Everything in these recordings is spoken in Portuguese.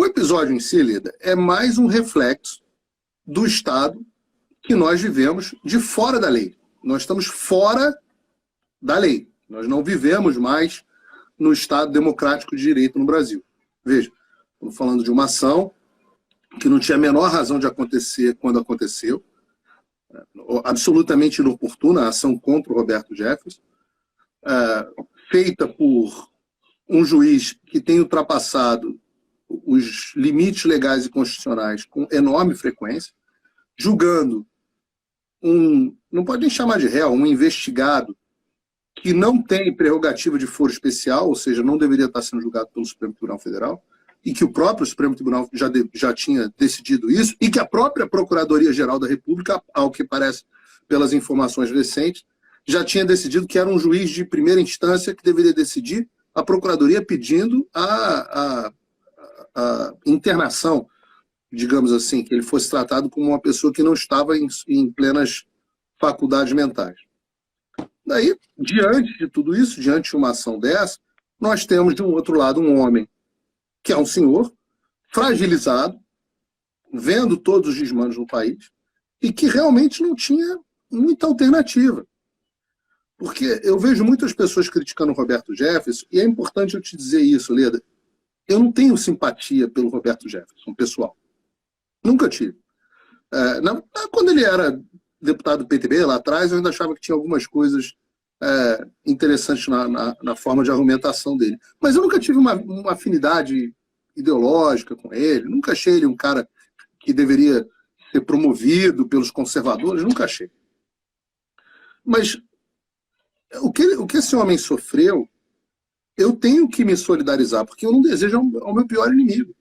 O episódio em si, Leda, é mais um reflexo do Estado que nós vivemos de fora da lei. Nós estamos fora da lei. Nós não vivemos mais no Estado democrático de direito no Brasil. Veja, estamos falando de uma ação que não tinha a menor razão de acontecer quando aconteceu, absolutamente inoportuna, a ação contra o Roberto Jefferson, feita por um juiz que tem ultrapassado os limites legais e constitucionais com enorme frequência, julgando não pode nem chamar de réu, um investigado que não tem prerrogativa de foro especial, ou seja, não deveria estar sendo julgado pelo Supremo Tribunal Federal, e que o próprio Supremo Tribunal já tinha decidido isso, e que a própria Procuradoria-Geral da República, ao que parece pelas informações recentes, já tinha decidido que era um juiz de primeira instância que deveria decidir, a Procuradoria pedindo a internação, digamos assim, que ele fosse tratado como uma pessoa que não estava em plenas faculdades mentais. Daí, diante de tudo isso, diante de uma ação dessa, nós temos, de um outro lado, um homem que é um senhor, fragilizado, vendo todos os desmandos no país, e que realmente não tinha muita alternativa. Porque eu vejo muitas pessoas criticando o Roberto Jefferson, e é importante eu te dizer isso, Leda, eu não tenho simpatia pelo Roberto Jefferson, pessoal. Nunca tive. Quando ele era deputado do PTB, lá atrás, eu ainda achava que tinha algumas coisas interessantes na forma de argumentação dele. Mas eu nunca tive uma afinidade ideológica com ele, nunca achei ele um cara que deveria ser promovido pelos conservadores, nunca achei. Mas o que esse homem sofreu, eu tenho que me solidarizar, porque eu não desejo ao meu pior inimigo.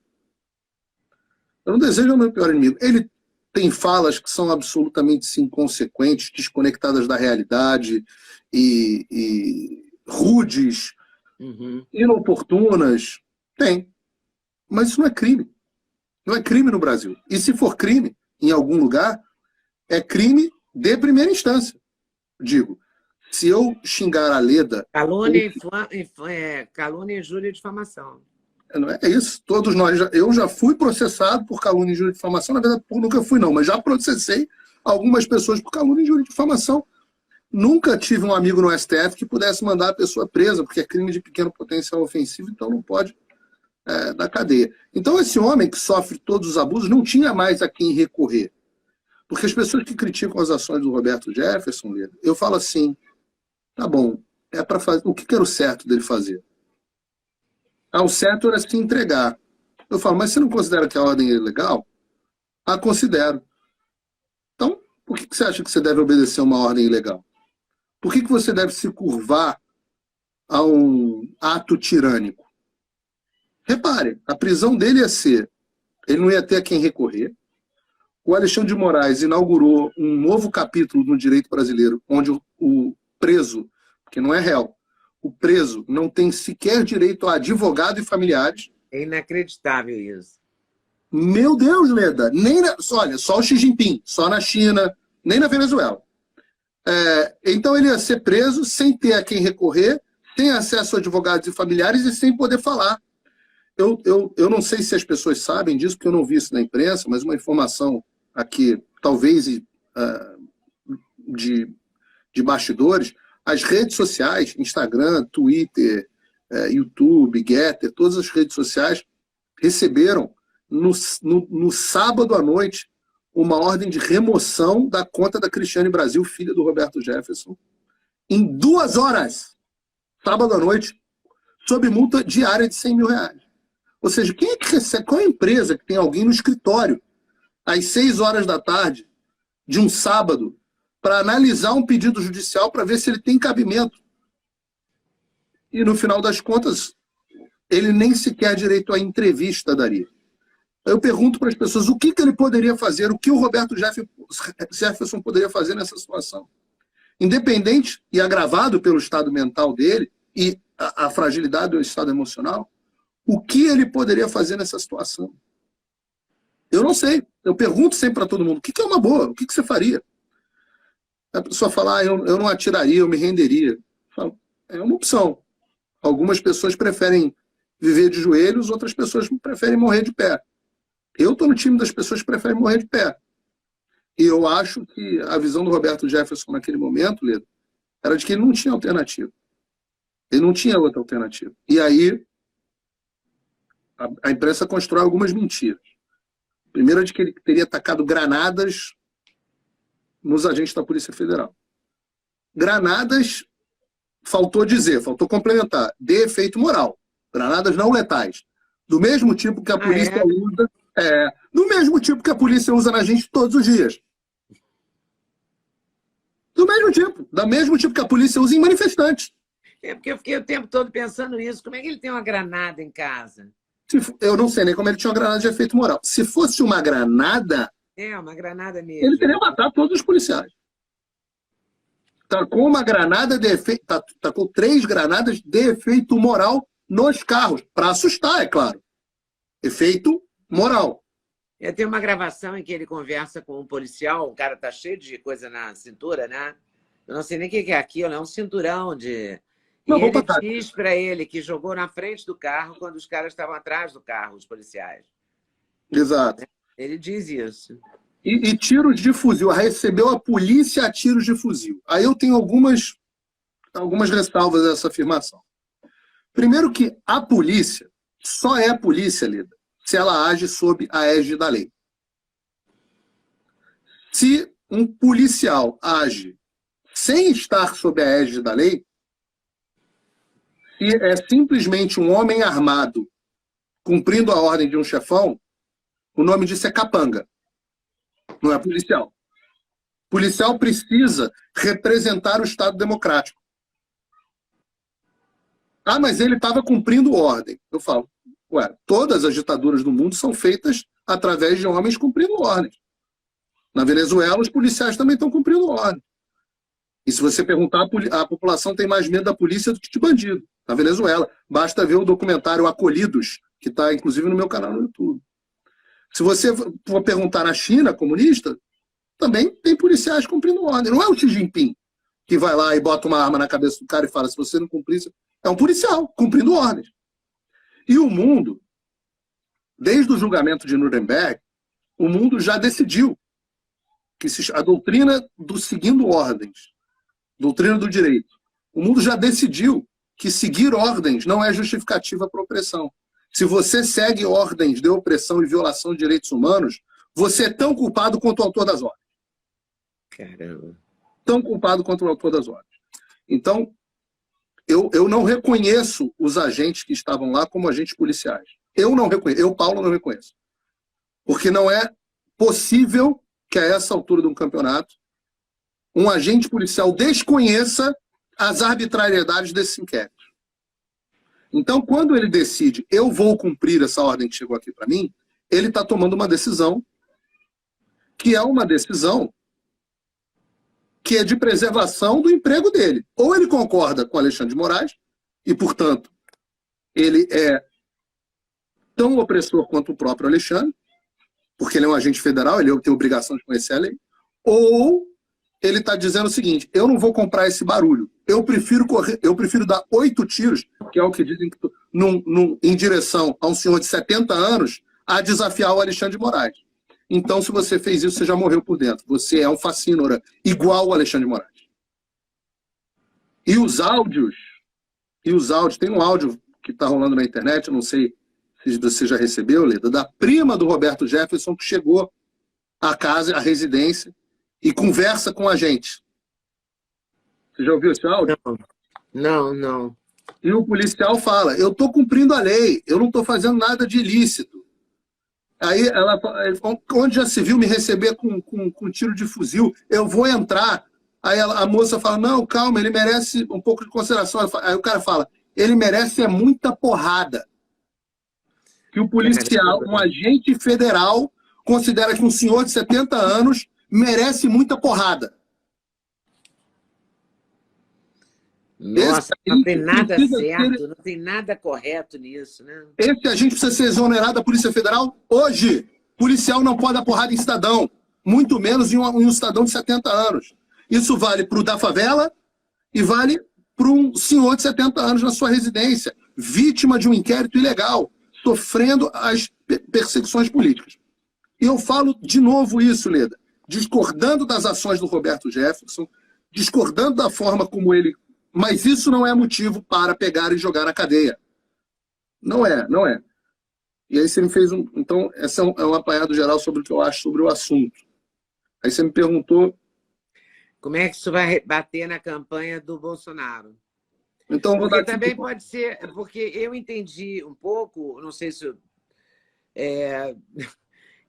Eu não desejo ao meu pior inimigo. Ele tem falas que são absolutamente inconsequentes, desconectadas da realidade e rudes, inoportunas. Tem. Mas isso não é crime. Não é crime no Brasil. E se for crime, em algum lugar, é crime de primeira instância. Digo, se eu xingar a Leda... Calúnia, calúnia, injúria e difamação. É isso, todos nós. Eu já fui processado por calúnia, injúria e difamação. Na verdade, nunca fui, não, mas já processei algumas pessoas por calúnia, injúria e difamação. Nunca tive um amigo no STF que pudesse mandar a pessoa presa, porque é crime de pequeno potencial ofensivo, então não pode dar cadeia. Então, esse homem que sofre todos os abusos não tinha mais a quem recorrer. Porque as pessoas que criticam as ações do Roberto Jefferson, eu falo assim, tá bom, o que era o certo dele fazer? O certo era se entregar. Eu falo, mas você não considera que a ordem é ilegal? Considero. Então, por que você acha que você deve obedecer uma ordem ilegal? Por que você deve se curvar a um ato tirânico? Repare, a prisão dele ia ser, ele não ia ter a quem recorrer. O Alexandre de Moraes inaugurou um novo capítulo no direito brasileiro, onde o preso, que não é réu, o preso não tem sequer direito a advogado e familiares. É inacreditável isso. Meu Deus, Leda, olha, só o Xi Jinping, só na China, nem na Venezuela. Então ele ia ser preso sem ter a quem recorrer, sem acesso a advogados e familiares e sem poder falar. Eu não sei se as pessoas sabem disso, porque eu não vi isso na imprensa, mas uma informação aqui, talvez de bastidores, as redes sociais, Instagram, Twitter, YouTube, Getter, todas as redes sociais receberam no sábado à noite uma ordem de remoção da conta da Cristiane Brasil, filha do Roberto Jefferson, em 2 horas, sábado à noite, sob multa diária de R$100 mil. Ou seja, quem é que recebe? Qual é a empresa que tem alguém no escritório às 6 horas da tarde de um sábado para analisar um pedido judicial para ver se ele tem cabimento? E no final das contas, ele nem sequer direito à entrevista daria. Eu pergunto para as pessoas o que ele poderia fazer, o que o Roberto Jefferson poderia fazer nessa situação. Independente e agravado pelo estado mental dele e a fragilidade do estado emocional, o que ele poderia fazer nessa situação? Eu não sei. Eu pergunto sempre para todo mundo, o que é uma boa? O que você faria? A pessoa fala, eu não atiraria, eu me renderia. Eu falo, é uma opção. Algumas pessoas preferem viver de joelhos, outras pessoas preferem morrer de pé. Eu estou no time das pessoas que preferem morrer de pé. E eu acho que a visão do Roberto Jefferson naquele momento, Leda, era de que ele não tinha alternativa. Ele não tinha outra alternativa. E aí, a imprensa constrói algumas mentiras. Primeiro, de que ele teria atacado granadas nos agentes da Polícia Federal. Granadas, faltou complementar, de efeito moral. Granadas não letais. Do mesmo tipo que a polícia usa. Do mesmo tipo que a polícia usa na gente todos os dias. Do mesmo tipo que a polícia usa em manifestantes. É porque eu fiquei o tempo todo pensando nisso. Como é que ele tem uma granada em casa? Eu não sei nem como ele tinha uma granada de efeito moral. Se fosse uma granada... Uma granada mesmo. Ele teria matado todos os policiais. Tacou uma granada de efeito... Tacou 3 granadas de efeito moral nos carros. Para assustar, é claro. Efeito moral. Tem uma gravação em que ele conversa com um policial, o cara tá cheio de coisa na cintura, né? Eu não sei nem o que é aquilo, é um cinturão de... Não, e ele diz para ele que jogou na frente do carro quando os caras estavam atrás do carro, os policiais. Exato. Ele diz isso. E tiros de fuzil. Recebeu a polícia a tiros de fuzil. Aí eu tenho algumas ressalvas a essa afirmação. Primeiro que a polícia só é polícia, Lida, se ela age sob a égide da lei. Se um policial age sem estar sob a égide da lei, se é simplesmente um homem armado cumprindo a ordem de um chefão, o nome disso é capanga. Não é policial. Policial precisa representar o Estado democrático. Ah, mas ele estava cumprindo ordem. Eu falo, todas as ditaduras do mundo são feitas através de homens cumprindo ordens. Na Venezuela, os policiais também estão cumprindo ordem. E se você perguntar, a população tem mais medo da polícia do que de bandido. Na Venezuela, basta ver o documentário Acolhidos, que está, inclusive, no meu canal no YouTube. Se você for perguntar na China comunista, também tem policiais cumprindo ordem. Não é o Xi Jinping que vai lá e bota uma arma na cabeça do cara e fala, se você não cumprir, é um policial cumprindo ordens. E o mundo, desde o julgamento de Nuremberg, o mundo já decidiu que a doutrina do seguindo ordens, doutrina do direito, o mundo já decidiu que seguir ordens não é justificativa para opressão. Se você segue ordens de opressão e violação de direitos humanos, você é tão culpado quanto o autor das ordens. Caramba. Tão culpado quanto o autor das ordens. Então, eu não reconheço os agentes que estavam lá como agentes policiais. Eu não reconheço. Eu, Paulo, não reconheço. Porque não é possível que a essa altura de um campeonato um agente policial desconheça as arbitrariedades desses inquéritos. Então, quando ele decide, eu vou cumprir essa ordem que chegou aqui para mim, ele está tomando uma decisão que é uma decisão que é de preservação do emprego dele. Ou ele concorda com Alexandre de Moraes, e, portanto, ele é tão opressor quanto o próprio Alexandre, porque ele é um agente federal, ele tem obrigação de conhecer a lei, ou ele está dizendo o seguinte, eu não vou comprar esse barulho, eu prefiro dar 8 tiros, que é o que dizem, em direção a um senhor de 70 anos, a desafiar o Alexandre de Moraes. Então, se você fez isso, você já morreu por dentro. Você é um facínora, igual o Alexandre de Moraes. E os áudios, tem um áudio que está rolando na internet, eu não sei se você já recebeu, Leda, da prima do Roberto Jefferson, que chegou à casa, à residência, e conversa com a gente. Você já ouviu esse áudio? Não. E o policial fala, eu estou cumprindo a lei, eu não estou fazendo nada de ilícito. Aí ela fala, onde já se viu me receber com tiro de fuzil, eu vou entrar. Aí a moça fala, não, calma, ele merece um pouco de consideração. Aí o cara fala, ele merece muita porrada. Que o policial, um agente federal, considera que um senhor de 70 anos merece muita porrada. Nossa, não tem nada certo, não tem nada correto nisso, né? Esse agente precisa ser exonerado da Polícia Federal hoje. Policial não pode dar porrada em cidadão, muito menos em um cidadão de 70 anos. Isso vale para o da favela e vale para um senhor de 70 anos na sua residência. vítima de um inquérito ilegal, sofrendo as perseguições políticas. E eu falo de novo isso, Leda, discordando das ações do Roberto Jefferson, discordando da forma como ele... Mas isso não é motivo para pegar e jogar na cadeia. Não é, não é. E aí você me fez um... Então, esse é um apanhado geral sobre o que eu acho sobre o assunto. Aí você me perguntou... Como é que isso vai bater na campanha do Bolsonaro? Então, vou porque dar também pode ser... Porque eu entendi um pouco, não sei se...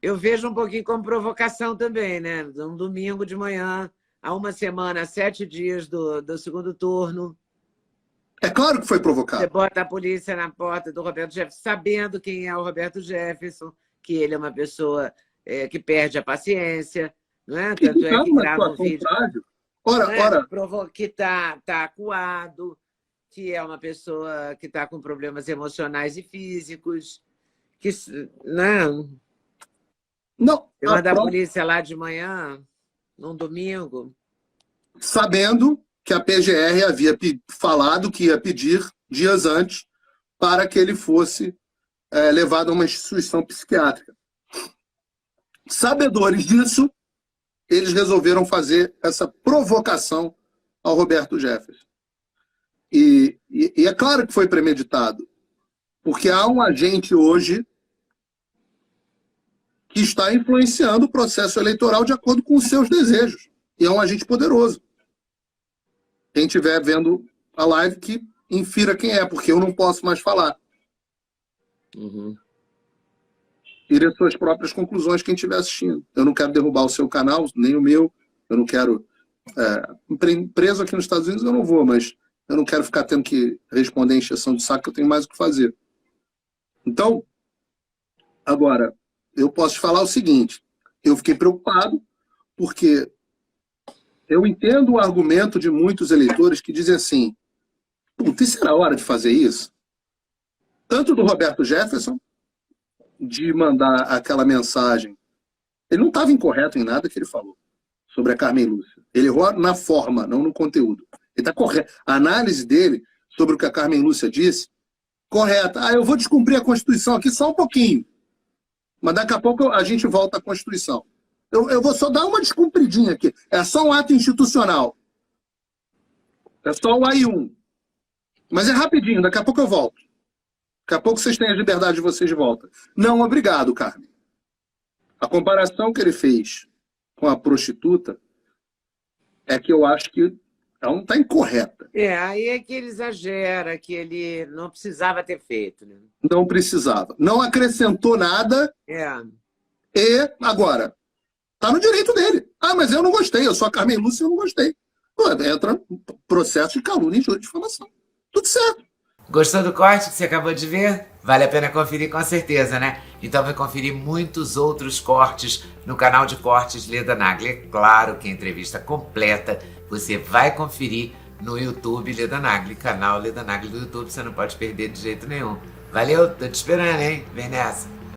Eu vejo um pouquinho como provocação também, né? Um domingo de manhã, há uma semana, 7 dias do segundo turno. É claro que foi provocado. Você bota a polícia na porta do Roberto Jefferson, sabendo quem é o Roberto Jefferson, que ele é uma pessoa que perde a paciência, não é? Tanto é que grava um vídeo que está acuado, que é uma pessoa que está com problemas emocionais e físicos, que não, você manda a polícia lá de manhã, num domingo. Sabendo que a PGR havia falado que ia pedir dias antes para que ele fosse levado a uma instituição psiquiátrica. Sabedores disso, eles resolveram fazer essa provocação ao Roberto Jefferson. E é claro que foi premeditado, porque há um agente hoje que está influenciando o processo eleitoral de acordo com os seus desejos. E é um agente poderoso. Quem estiver vendo a live, que infira quem é, porque eu não posso mais falar. Uhum. Tire as suas próprias conclusões quem estiver assistindo. Eu não quero derrubar o seu canal, nem o meu. Eu não quero... preso aqui nos Estados Unidos eu não vou, mas eu não quero ficar tendo que responder encheção de saco, eu tenho mais o que fazer. Então, agora, eu posso te falar o seguinte, eu fiquei preocupado porque eu entendo o argumento de muitos eleitores que dizem assim, puta, isso era hora de fazer isso? Tanto do Roberto Jefferson, de mandar aquela mensagem. Ele não estava incorreto em nada que ele falou sobre a Carmen Lúcia. Ele errou na forma, não no conteúdo. Ele está correto. A análise dele sobre o que a Carmen Lúcia disse, correta. Eu vou descumprir a Constituição aqui só um pouquinho. Mas daqui a pouco a gente volta à Constituição. Eu vou só dar uma descumpridinha aqui. É só um ato institucional. É só o AI1. Mas é rapidinho, daqui a pouco eu volto. Daqui a pouco vocês têm a liberdade de vocês de volta. Não, obrigado, Carmen. A comparação que ele fez com a prostituta é que eu acho que ela não está incorreta. Aí é que ele exagera, que ele não precisava ter feito. Né? Não precisava. Não acrescentou nada. E, agora, está no direito dele. Mas eu não gostei, eu sou a Carmen Lúcia e eu não gostei. Entra processo de calúnia e difamação. Tudo certo. Gostou do corte que você acabou de ver? Vale a pena conferir com certeza, né? Então vai conferir muitos outros cortes no canal de cortes Leda Nagli. É claro que a entrevista completa você vai conferir no YouTube Leda Nagli, canal Leda Nagli do YouTube, você não pode perder de jeito nenhum. Valeu, tô te esperando, hein? Vem nessa!